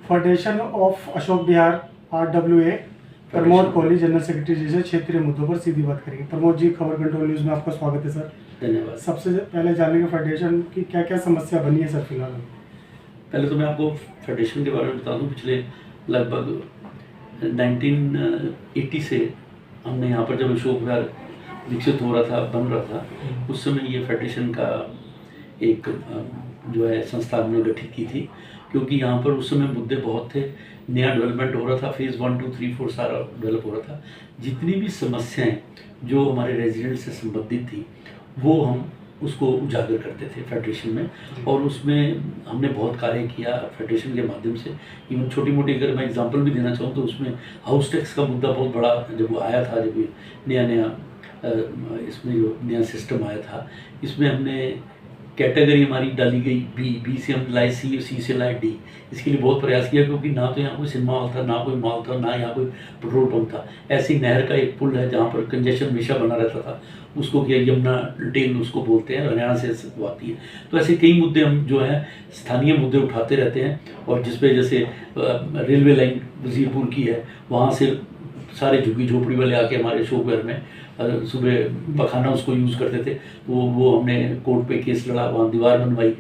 Federation of Ashok Vihar RWA Pramod Kohli general secretary ji से क्षेत्रीय मुद्दों पर सीधी बात करेंगे। प्रमोद जी, खबर कंट्रोल न्यूज़ में आपका स्वागत है सर। धन्यवाद। सबसे पहले जानेंगे फेडरेशन की क्या क्या समस्या बनी है सर फिलहाल। पहले तो मैं आपको फेडरेशन के बारे में बता दूं। पिछले लगभग 1980 से हमने यहाँ पर जब अशोक विहार विकसित हो रहा था, बन रहा था, उस समय ये फेडरेशन का एक जो है संस्था हमने गठित की थी, क्योंकि यहाँ पर उस समय मुद्दे बहुत थे। नया डेवलपमेंट हो रहा था, फेज़ 1, 2, 3, 4 सारा डेवलप हो रहा था। जितनी भी समस्याएं जो हमारे रेजिडेंट से संबंधित थी वो हम उसको उजागर करते थे फेडरेशन में, और उसमें हमने बहुत कार्य किया फेडरेशन के माध्यम से। इवन छोटी मोटी अगर मैं एग्जांपल भी देना चाहूँ तो उसमें हाउस टैक्स का मुद्दा बहुत बड़ा जब वो आया था, जब नया इसमें जो नया सिस्टम आया था, इसमें हमने कैटेगरी हमारी डाली गई बी से हम लाए सी से लाए डी। इसके लिए बहुत प्रयास किया, क्योंकि ना तो यहाँ कोई सिनेमा हॉल था, ना कोई मॉल था, ना यहाँ कोई पेट्रोल पंप था। ऐसी नहर का एक पुल है जहाँ पर कंजेशन हमेशा बना रहता था, उसको क्या यमुना टेल उसको बोलते हैं, हरियाणा से वो आती है। तो ऐसे कई मुद्दे हम जो हैं स्थानीय मुद्दे उठाते रहते हैं, और जिसपे जैसे रेलवे लाइन वजीरपुर की है, वहाँ से सारे झुग्गी झोपड़ी वाले आके हमारे अशोक विहार में सुबह पखाना उसको यूज़ करते थे। तो वो हमने कोर्ट पे केस लड़ा, वहाँ दीवार बनवाई,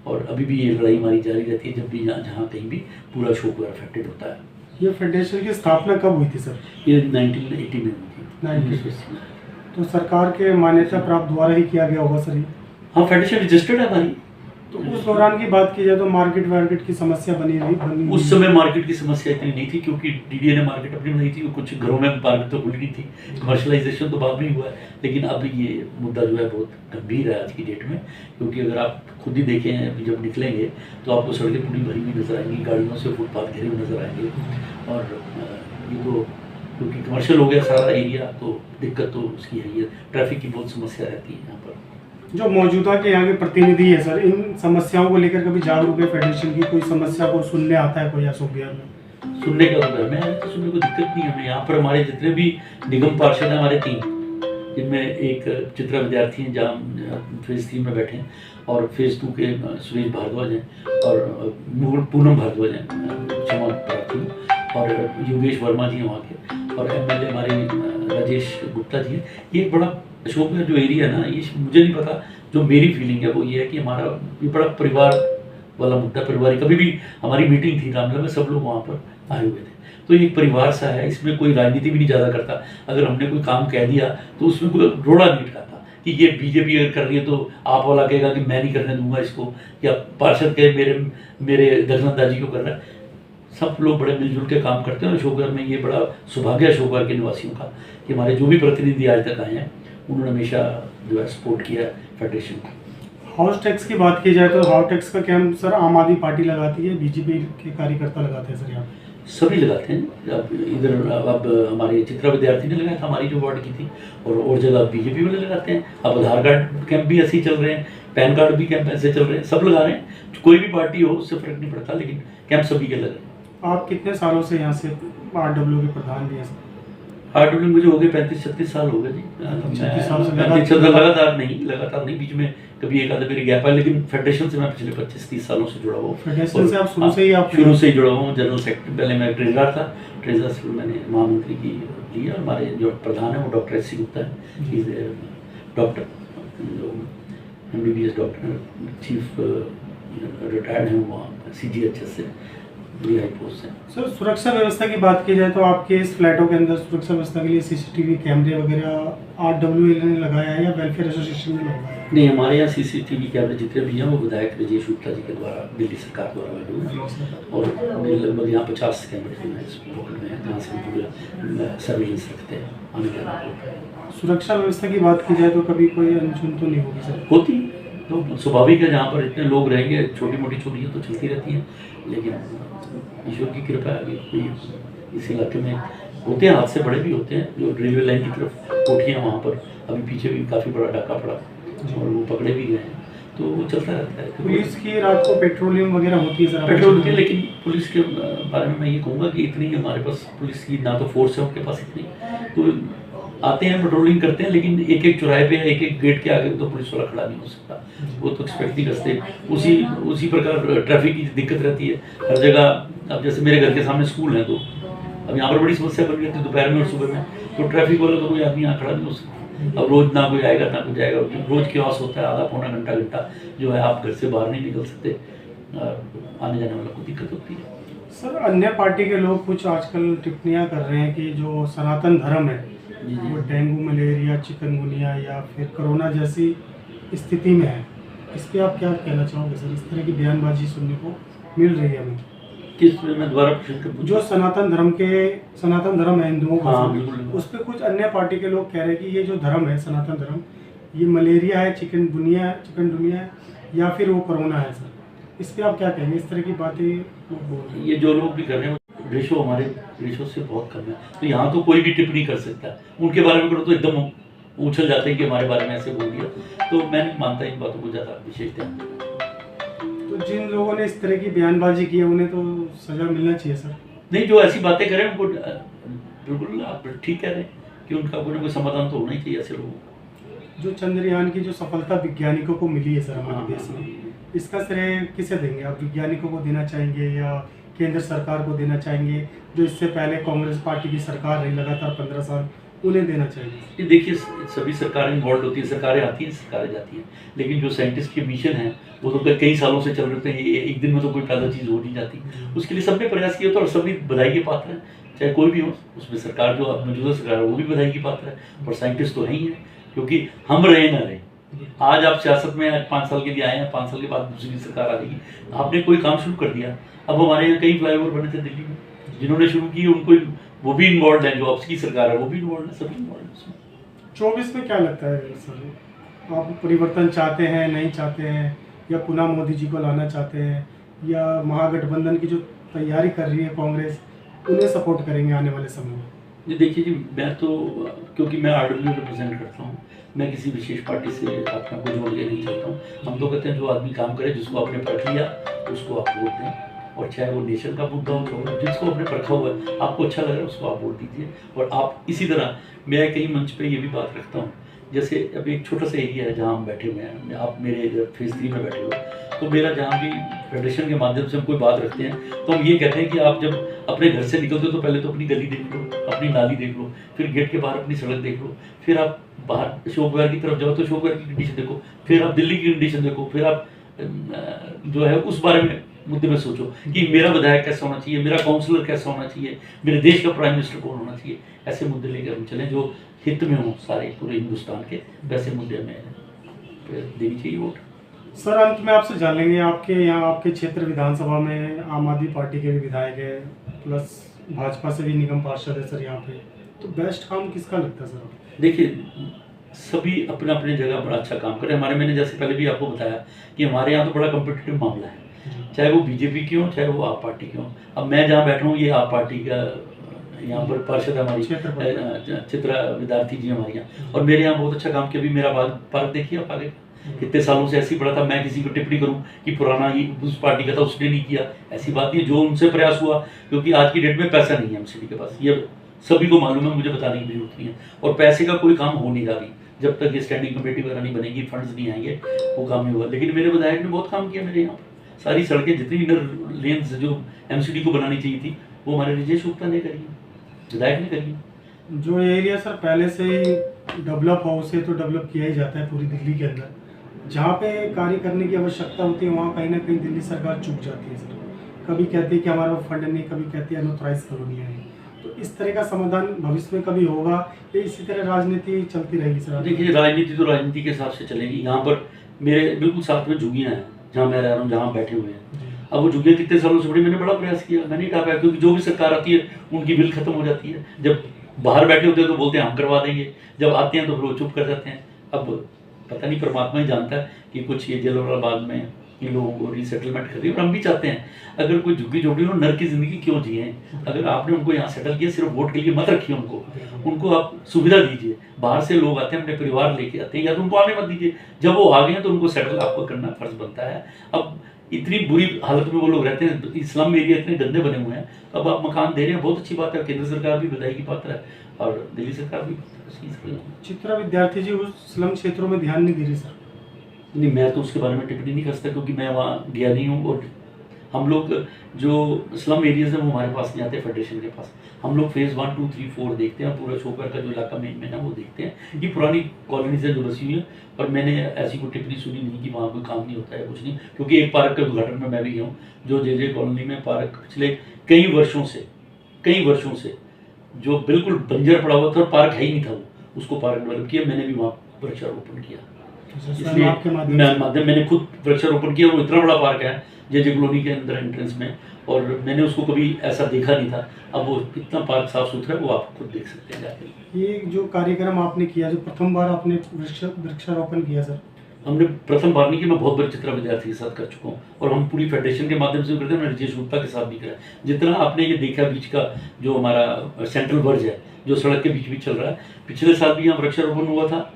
और अभी भी ये लड़ाई हमारी जारी रहती है जब भी जहाँ कहीं भी पूरा अशोक विहार अफेक्टेड होता है। ये फेडरेशन की स्थापना कब हुई थी सर? ये 1980 में हुई थी। 1980 तो सरकार के मान्यता प्राप्त द्वारा ही किया गया होगा सर ये? हाँ, फेडरेशन रजिस्टर्ड है हमारी। तो उस दौरान की बात की जाए तो मार्केट की समस्या बनी उस समय मार्केट की समस्या इतनी नहीं थी, क्योंकि डीडीए ने मार्केट अपनी बनाई थी, कुछ घरों में मार्केट तो खुल गई थी। कमर्शलाइजेशन तो बाद में ही हुआ है, लेकिन अब ये मुद्दा जो है बहुत गंभीर है आज की डेट में। क्योंकि अगर आप खुद ही देखें, जब निकलेंगे तो आपको सड़कें पूरी भरी हुई नजर आएंगी, गाड़ियों से फुटपाथ घिरे हुए नजर आएंगे, और ये तो क्योंकि कमर्शियल हो गया सारा एरिया, तो दिक्कत तो उसकी है। ये ट्रैफिक की बहुत समस्या रहती है यहाँ पर। जो मौजूदा के यहाँ के प्रतिनिधि है सर, इन समस्याओं को लेकर कभी जागरूक है फेडरेशन की? कोई समस्या को सुनने आता है कोई अशोक विहार में? सुनने का तो हमें तो सुनने को दिक्कत नहीं है। हमें यहाँ पर हमारे जितने भी निगम पार्षद हैं हमारे 3, जिनमें एक चित्रा विद्यार्थी हैं जहाँ फेज़ 3 में बैठे हैं, और फेज़ 2 के सुरेश भारद्वाज हैं, और पूनम भारद्वाज हैं, क्षमा प्रार्थी, और योगेश वर्मा जी हैं वहाँ के, और MLA हमारे राजेश गुप्ता जी हैं। ये एक बड़ा अशोक विहार जो एरिया है ना, ये मुझे नहीं पता, जो मेरी फीलिंग है वो ये है कि हमारा ये बड़ा परिवार वाला मुद्दा, पारिवारिक। कभी भी हमारी मीटिंग थी रामलला में, सब लोग वहाँ पर आए हुए थे, तो एक परिवार सा है। इसमें कोई राजनीति भी नहीं ज़्यादा करता। अगर हमने कोई काम कह दिया तो उसमें कोई रोड़ा नहीं उठाता कि ये बीजेपी अगर कर रही है तो आप वाला कहेगा कि मैं नहीं करने दूंगा इसको, या पार्षद कहे मेरे दखलंदाजी को कर रहा है। सब लोग बड़े मिलजुल के काम करते हैं, और अशोक विहार में ये बड़ा सौभाग्य है अशोक विहार के निवासियों का कि हमारे जो भी प्रतिनिधि आज तक आए हैं उन्होंने हमेशा जो है सपोर्ट किया फेडरेशन को। हाउस टैक्स की बात की जाए तो हाउस टैक्स का कैंप सर आम आदमी पार्टी लगाती है, बीजेपी के कार्यकर्ता लगाते हैं सर? यहाँ सभी लगाते हैं। अब इधर अब हमारे चित्रा विद्यार्थी ने लगाया था हमारी जो वार्ड की थी, और जगह बीजेपी वाले लगाते हैं। अब आधार कार्ड कैंप भी ऐसे ही चल रहे हैं, पैन कार्ड भी कैंप ऐसे चल रहे हैं, सब लगा रहे हैं। कोई भी पार्टी हो उससे फर्क नहीं पड़ता, लेकिन कैंप सभी के लग रहे हैं। आप कितने सालों से यहाँ से RW के प्रधान भी हैं सर? RW मुझे हो गए 35-36 साल हो गए जी। 36 साल से लगातार नहीं, बीच में कभी एक आधा मेरी गैप है, लेकिन फेडरेशन से मैं पिछले 25-30 सालों से जुड़ा हुआ। फेडरेशन से आप शुरू से ही जुड़ा हुआ हूँ। जनरल सेक्रेटरी, पहले मैं ट्रेजरर था, ट्रेजरर से मैंने महामंत्री की ली, और हमारे जो प्रधान है वो डॉक्टर SC गुप्ता है, doctor MBBS doctor, chief retired हैं वहाँ CGHS से, बड़ी हाई पोस्ट है। सर, सुरक्षा व्यवस्था की बात की जाए तो आपके इस फ्लैटों के अंदर सुरक्षा व्यवस्था के लिए CCTV कैमरे वगैरह RWA ने लगाया है या वेलफेयर एसोसिएशन ने लगाया है? नहीं, हमारे यहाँ CCTV कैमरे जितने भी हैं वो विधायक ब्रजेश गुप्ता जी के द्वारा दिल्ली सरकार द्वारा लगे हैं, और लगभग यहाँ 50 कैमरे जो हैं इस ब्लॉक में हैं, जहाँ से पूरा सर्विलेंस रखते हैं आने जाने। सुरक्षा व्यवस्था की बात की जाए तो कभी कोई अनसुन तो नहीं होगी सर? होती तो स्वाभाविक है, जहाँ पर इतने लोग रहेंगे छोटी मोटी चोरियाँ तो चलती रहती हैं, लेकिन ईश्वर की कृपा है कि इस इलाके में होते हैं हादसे, बड़े भी होते हैं। जो रेलवे लाइन की तरफ कोठियाँ, वहाँ पर अभी पीछे भी काफ़ी बड़ा डाका पड़ा, और वो पकड़े भी गए हैं, तो वो चलता रहता है। पुलिस की रात को पेट्रोलिंग वगैरह होती है सर? पेट्रोल होती है, लेकिन पुलिस के बारे में मैं ये कहूँगा कि इतनी हमारे पास पुलिस की ना तो फोर्स है उनके पास इतनी, तो आते हैं, पेट्रोलिंग करते हैं, लेकिन एक एक चौराहे पे, एक एक गेट के आगे तो पुलिस वाला खड़ा नहीं हो सकता, वो तो एक्सपेक्ट नहीं करते। उसी प्रकार ट्रैफिक की दिक्कत रहती है हर जगह। अब जैसे मेरे घर के सामने स्कूल है, तो अब यहाँ पर बड़ी समस्या बन गई थी दोपहर में और सुबह में, तो ट्रैफिक वाला तो कोई आदमी यहाँ खड़ा नहीं हो सकता। अब रोज ना कोई आएगा ना कोई जाएगा, रोज क्योस होता है, आधा पौना घंटा जो है आप घर से बाहर नहीं निकल सकते, आने जाने वालों को दिक्कत होती है। सर, अन्य पार्टी के लोग कुछ आजकल टिप्पणियां कर रहे हैं कि जो सनातन धर्म है वो डेंगू, मलेरिया, चिकनगुनिया या फिर कोरोना जैसी स्थिति में है। इस पे आप क्या कहना चाहोगे सर? इस तरह की बयानबाजी सुनने को मिल रही है हमें। किस में दोबारा प्रश्न कर? जो सनातन धर्म है हिंदुओं का, हाँ, बिल्कुल। उस पर कुछ अन्य पार्टी के लोग कह रहे हैं कि ये जो धर्म है सनातन धर्म, ये मलेरिया है, चिकनगुनिया है या फिर वो कोरोना है सर। इस पे आप क्या कहेंगे? इस तरह की बातें लोग बोल रहे हैं। ये जो लोग भी कर रहे हैं रेशो हमारे रेशो से बहुत कम है, तो यहाँ तो कोई भी टिप्पणी कर सकता है। उनके बारे में करो तो एकदम उछल जाते हैं कि हमारे बारे में ऐसे बोल दिया, तो मैं नहीं मानता इन बातों को ज़्यादा विशेष ध्यान देना। तो जिन लोगों ने इस तरह की बयानबाजी की है उन्हें तो सजा मिलना चाहिए सर। नहीं, जो ऐसी बातें करें उनको बिल्कुल आप ठीक कह रहे हैं कि उनका कोई ना कोई समाधान तो होना ही चाहिए ऐसे लोगों को। जो चंद्रयान की जो सफलता वैज्ञानिकों को मिली है सर हमारे देश में, इसका श्रेय किसे देंगे आप? वैज्ञानिकों को देना चाहेंगे या केंद्र सरकार को देना चाहेंगे, जो इससे पहले कांग्रेस पार्टी की सरकार रही लगातार 15 साल, उन्हें देना चाहिए? ये देखिए, सभी सरकारें इन्वॉल्व होती है, सरकारें आती हैं, सरकारें जाती हैं, लेकिन जो साइंटिस्ट के मिशन है वो तो कई सालों से चल रहे थे। एक दिन में तो कोई पैदा चीज़ हो नहीं जाती, उसके लिए सबने प्रयास किया, तो और सभी बधाई के पात्र हैं, चाहे कोई भी हो उसमें। सरकार जो अब मौजूदा सरकार है वो भी बधाई की पात्र है, और साइंटिस्ट तो है ही है, क्योंकि हम रहे ना रहे, आज आप सियासत में 5 साल के लिए आए हैं, 5 साल के बाद दूसरी सरकार आ जाएगी, आपने कोई काम शुरू कर दिया। अब हमारे यहाँ कई फ्लाईओवर बने थे दिल्ली में, जिन्होंने शुरू किए उनको वो भी इन्वॉल्व है, जो अब की सरकार है वो भी इन्वॉल्व है, सभी इन्वॉल्व है उसमें। 24 में क्या लगता है सर, आप परिवर्तन चाहते हैं, नहीं चाहते हैं, या पुनः मोदी जी को लाना चाहते हैं, या महागठबंधन की जो तैयारी कर रही है कांग्रेस, उन्हें सपोर्ट करेंगे आने वाले समय में? जी देखिए जी, मैं तो क्योंकि मैं आरडब्ल्यू रिप्रेजेंट करता हूँ, मैं किसी विशेष पार्टी से अपना को जोड़ के नहीं चाहता हूँ। हम तो कहते हैं जो आदमी काम करे, जिसको आपने परख लिया उसको आप वोट दें, और चाहे वो नेशन का मुद्दा हो, तो जिसको आपने परखा हुआ है, आपको अच्छा लग रहा है उसको आप वोट दीजिए। और आप इसी तरह, मैं कई मंच पे ये भी बात रखता हूँ, जैसे अभी एक छोटा सा एरिया है जहाँ हम बैठे हुए हैं, आप मेरे फेज 3 में बैठे हुए, तो मेरा जहाँ भी फेडरेशन के माध्यम से हम कोई बात रखते हैं, तो हम ये कहते हैं कि आप जब अपने घर से निकलते हो तो पहले तो अपनी गली देख लो, अपनी नाली देख लो, फिर गेट के बाहर अपनी सड़क देख लो, फिर आप बाहर अशोक विहार की तरफ जाओ तो अशोक विहार की कंडीशन देखो, फिर आप दिल्ली की कंडीशन देखो, फिर आप जो है उस बारे में मुद्दे में सोचो कि मेरा विधायक कैसा होना चाहिए, मेरा काउंसलर कैसा होना चाहिए, मेरे देश का प्राइम मिनिस्टर कौन होना चाहिए। ऐसे मुद्दे लेकर हम चलें जो हित में हो सारे पूरे हिंदुस्तान के, वैसे मुद्दे में देनी चाहिए वोट। सर, अंत में आपसे जान लेंगे, आपके यहाँ आपके क्षेत्र विधानसभा में आम आदमी पार्टी के भी विधायक है, प्लस भाजपा से भी निगम पार्षद है सर यहाँ पे, तो बेस्ट काम किसका लगता है सर? देखिए, सभी अपने अपने जगह बड़ा अच्छा काम करें। हमारे, मैंने जैसे पहले भी आपको बताया कि हमारे यहाँ तो बड़ा कम्पिटिटिव मामला है, चाहे वो बीजेपी की हो चाहे वो आप पार्टी की हो। अब मैं जहाँ बैठा हूँ ये आप पार्टी का यहाँ पर पार्षद हमारी चित्रा विद्यार्थी जी हमारे यहाँ, और मेरे यहाँ बहुत अच्छा काम किया। अभी मेरा पार्क देखिए आप आगे, कितने सालों से ऐसी पड़ा था, मैं किसी को टिप्पणी करूं कि पुराना ही उस पार्टी का था उसने नहीं किया, ऐसी बात नहीं। जो उनसे प्रयास हुआ, क्योंकि आज की डेट में पैसा नहीं है एमसीडी के पास, ये सभी को मालूम है, मुझे बताने की जरूरत नहीं है, और पैसे का कोई काम हो नहीं रहा भी, जब तक ये स्टैंडिंग कमेटी वगैरह नहीं बनेगी, फंड्स नहीं आएंगे, वो काम नहीं हुआ। लेकिन मेरे विधायक ने बहुत काम किया मेरे यहाँ पर, सारी सड़कें जितनी इनर लेन्स जो एमसीडी को बनानी चाहिए थी वो हमारे राजेश गुप्ता ने करी, विधायक ने करी। जो एरिया सर पहले से ही डेवलप हो उसे तो डेवलप किया ही जाता है पूरी दिल्ली के अंदर, जहाँ पे कार्य करने की आवश्यकता होती है वहाँ कहीं ना कहीं दिल्ली सरकार चूक जाती है सर। कभी कहती है कि हमारा फंड नहीं, कभी कहती है अनऑथराइज कॉलोनियाँ हैं। तो इस तरह का समाधान भविष्य में कभी होगा या इसी तरह राजनीति चलती रहेगी सर? देखिए, राजनीति तो राजनीति के हिसाब से चलेगी। यहाँ पर मेरे बिल्कुल साथ में झुग्गियाँ हैं जहाँ मैं रह रहा हूँ, जहाँ बैठे हुए हैं। अब वो झुग्गियाँ कितने सालों से बड़ी, मैंने बड़ा प्रयास किया, मैं नहीं हटा पाया, क्योंकि जो भी सरकार आती है उनकी बिल खत्म हो जाती है। जब बाहर बैठे होते हैं तो बोलते हैं हम करवा देंगे, जब आते हैं तो फिर वो चुप कर जाते हैं। अब पता नहीं, परमात्मा ही जानता है कि कुछ ये जलालाबाद में इन लोगों को रीसेटलमेंट कर रही है, और हम भी चाहते हैं अगर कोई झुग्गी झोपड़ी हो, नर की जिंदगी क्यों जिए। अगर आपने उनको यहाँ सेटल किया सिर्फ वोट के लिए मत रखिए, उनको आप सुविधा दीजिए। बाहर से लोग आते हैं, अपने परिवार लेके आते हैं, या तो उनको आने मत दीजिए, जब वो आ गए हैं तो उनको सेटल आपको करना फर्ज बनता है। अब इतनी बुरी हालत में वो लोग रहते हैं, इस्लाम एरिया इतने गंदे बने हुए हैं, तो अब आप मकान दे रहे हैं, बहुत अच्छी बात है। केंद्र सरकार भी बधाई की पात्र है और दिल्ली सरकार भी पात्र है। चित्रा विद्यार्थी जी उस स्लम क्षेत्रों में ध्यान नहीं दे रही सर। नहीं, मैं तो उसके बारे में टिप्पणी नहीं कर सकता क्योंकि मैं वहाँ गया नहीं हूँ, और हम लोग जो स्लम एरियाज हैं वो हमारे पास नहीं आते फेडरेशन के पास। हम लोग फेज़ 1, 2, 3, 4 देखते हैं, पूरा शोकर का जो इलाका मेन है वो देखते हैं। ये पुरानी कॉलोनीज है जो बसी हुई है, और मैंने ऐसी कोई टिप्पणी सुनी नहीं कि वहाँ कोई काम नहीं होता है, कुछ नहीं। क्योंकि एक पार्क के उद्घाटन में मैं भी गया हूँ, जो जे कॉलोनी में पार्क पिछले कई वर्षों से जो बिल्कुल बंजर पड़ा हुआ था और पार्क है ही नहीं था, वो उसको पार्क डेवलप किया। मैंने भी वहाँ वृक्षारोपण किया, इसलिए आपके माध्यम मैंने खुद वृक्षारोपण किया। वो इतना बड़ा पार्क है जे कॉलोनी के अंदर एंट्रेंस में, और मैंने उसको कभी ऐसा देखा नहीं था। अब वो इतना पार्क साफ सुथरा है, वो आप खुद देख सकते हैं जाकर। ये जो कार्यक्रम आपने किया, जो प्रथम बार आपने वृक्षारोपण किया सर? हमने प्रथम बार नहीं किया, मैं बहुत बड़े चित्रा विद्यार्थी के साथ कर चुका हूँ, और हम पूरी फेडरेशन के माध्यम से करते हैं। मैंने रिजेश गुप्ता के साथ भी करा। जितना आपने ये देखा बीच का जो हमारा सेंट्रल वर्ज है जो सड़क के बीच बीच चल रहा है, पिछले साल भी यहाँ वृक्षारोपण हुआ था,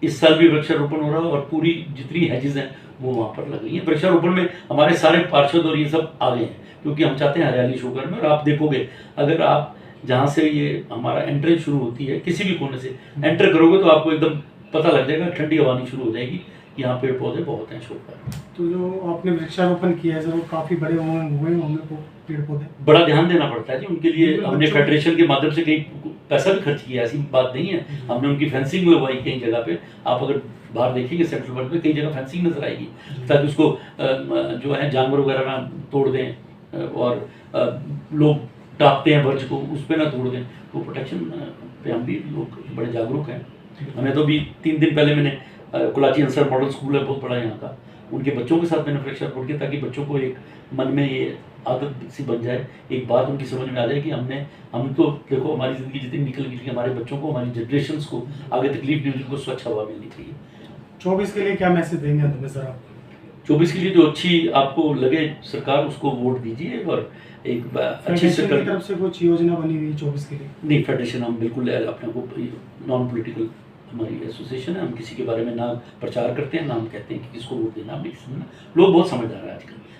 इस साल भी वृक्षारोपण हो रहा है, और पूरी जितनी हैजेस हैं वो वहाँ पर लग रही हैं। वृक्षारोपण में हमारे सारे पार्षद और ये सब आ गए हैं, क्योंकि हम चाहते हैं हरियाली शोकर में। और आप देखोगे, अगर आप जहाँ से ये हमारा एंट्रेंस शुरू होती है, किसी भी कोने से एंटर करोगे तो आपको एकदम पता लग जाएगा, ठंडी हवा आनी शुरू हो जाएगी। यहाँ पेड़ पौधे बहुत हैं शोकर। तो जो आपने वृक्षारोपण किया है सर, वो काफ़ी बड़े हुए होंगे पेड़ पौधे? बड़ा ध्यान देना पड़ता है जी उनके लिए। बिल्कुल, हमने बच्चों- फेडरेशन के माध्यम से कहीं पैसा भी खर्च किया, ऐसी बात नहीं है। हमने उनकी फेंसिंग भी लगवाई कई जगह पे। आप अगर बाहर देखेंगे सेंट्रल वर्ल्ड में कई जगह फेंसिंग नजर आएगी, ताकि उसको जो है जानवर वगैरह ना तोड़ दें, और लोग टापते हैं वर्ज को, उस पर ना तोड़ दें। तो प्रोटेक्शन पे हम भी लोग बड़े जागरूक हैं। हमें तो भी 3 दिन पहले मैंने कोलाची अंसर मॉडल स्कूल है बहुत बड़ा यहाँ का, उनके बच्चों के साथ मैंने वृक्षारोपण किया, ताकि बच्चों को एक मन में ये आदत सी बन जाए, एक बात उनकी समझ में आ जाए कि हम तो देखो हमारी ज़िंदगी जितनी निकल गई, हमारे बच्चों को, हमारी जनरेशंस को आगे तकलीफ नहीं होगी, उनको स्वच्छ हवा मिलनी चाहिए। 24 के लिए क्या मैसेज देंगे अंत में सर आप? 24 के लिए जो अच्छी आपको लगे सरकार, उसको वोट दीजिए। और एक अच्छी फेडरेशन की सरकार, तरफ से कुछ योजना बनी हुई है 24 के लिए? नहीं, फेडरेशन हम बिल्कुल अपने को नॉन पॉलिटिकल हमारी एसोसिएशन है, हम किसी के बारे में ना प्रचार करते हैं, ना हम कहते हैं कि किसको वोट देना, हम नहीं सुनना। लोग बहुत समझदार है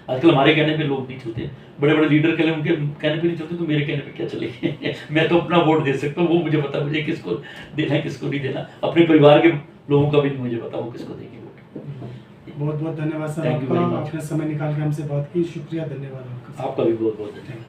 आजकल हमारे कहने पे लोग नहीं चलते। बड़े बड़े लीडर कहले उनके कहने पे नहीं चलते, तो मेरे कहने पे क्या चलेंगे। मैं तो अपना वोट दे सकता हूँ, वो मुझे पता, मुझे किसको देना है किसको नहीं देना। अपने परिवार के लोगों का भी नहीं मुझे पता वो किसको देंगे वोट। बहुत बहुत धन्यवाद सर Thank you very आपका, much. आपने समय निकाल के हमसे बात की। शुक्रिया, धन्यवाद आपका। आपका भी बहुत बहुत धन्यवाद।